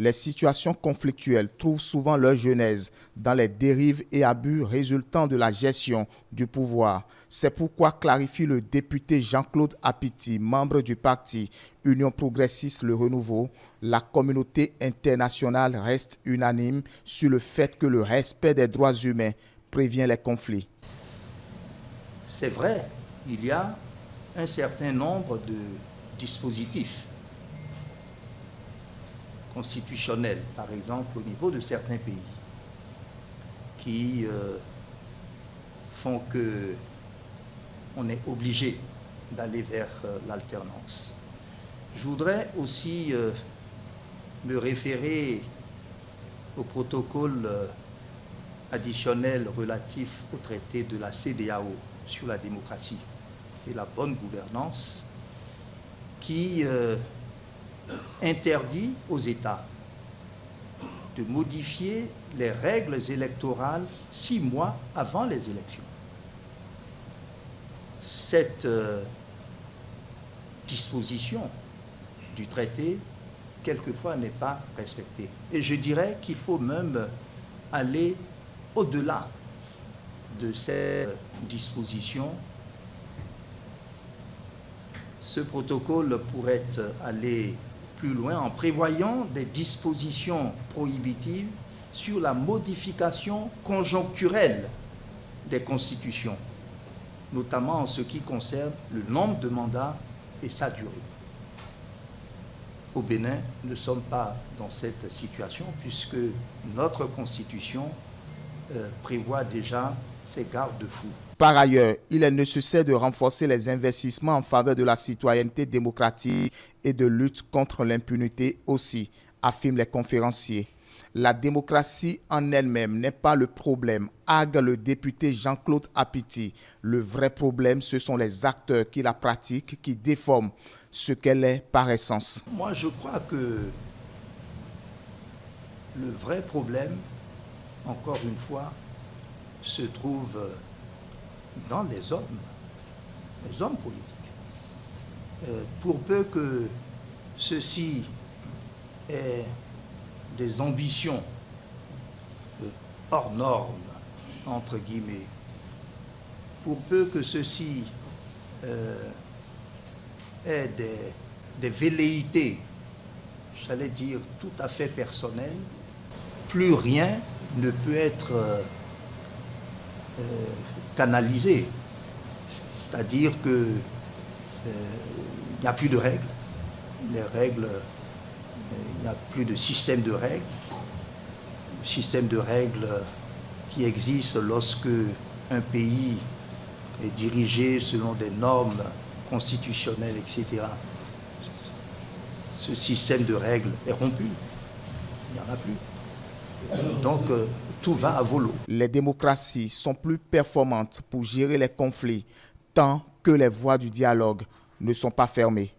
Les situations conflictuelles trouvent souvent leur genèse dans les dérives et abus résultant de la gestion du pouvoir. C'est pourquoi clarifie le député Jean-Claude Apiti, membre du parti Union progressiste Le Renouveau, la communauté internationale reste unanime sur le fait que le respect des droits humains prévient les conflits. C'est vrai, il y a un certain nombre de dispositifs constitutionnels, par exemple au niveau de certains pays, qui font que on est obligé d'aller vers l'alternance. Je voudrais aussi me référer au protocole additionnel relatif au traité de la CEDEAO sur la démocratie et la bonne gouvernance, qui interdit aux États de modifier les règles électorales 6 mois avant les élections. Cette disposition du traité, quelquefois, n'est pas respectée. Et je dirais qu'il faut même aller au-delà de ces dispositions. Ce protocole pourrait aller plus loin en prévoyant des dispositions prohibitives sur la modification conjoncturelle des constitutions, notamment en ce qui concerne le nombre de mandats et sa durée. Au Bénin, nous ne sommes pas dans cette situation puisque notre constitution prévoit déjà ces garde-fous. Par ailleurs, il est nécessaire de renforcer les investissements en faveur de la citoyenneté démocratique et de lutte contre l'impunité aussi, affirment les conférenciers. La démocratie en elle-même n'est pas le problème, argue le député Jean-Claude Apiti. Le vrai problème, ce sont les acteurs qui la pratiquent, qui déforment ce qu'elle est par essence. Moi, je crois que le vrai problème, encore une fois, se trouve dans les hommes politiques. Pour peu que ceux-ci aient des ambitions hors normes, entre guillemets, pour peu que ceux-ci aient des velléités, j'allais dire, tout à fait personnelles, plus rien ne peut être canalisé. C'est-à-dire que il n'y a plus de règles. Les règles, il n'y a plus de système de règles. Le système de règles qui existe lorsque un pays est dirigé selon des normes constitutionnelles, etc. Ce système de règles est rompu. Il n'y en a plus. Donc, tout va à volo. Les démocraties sont plus performantes pour gérer les conflits tant que les voies du dialogue ne sont pas fermées.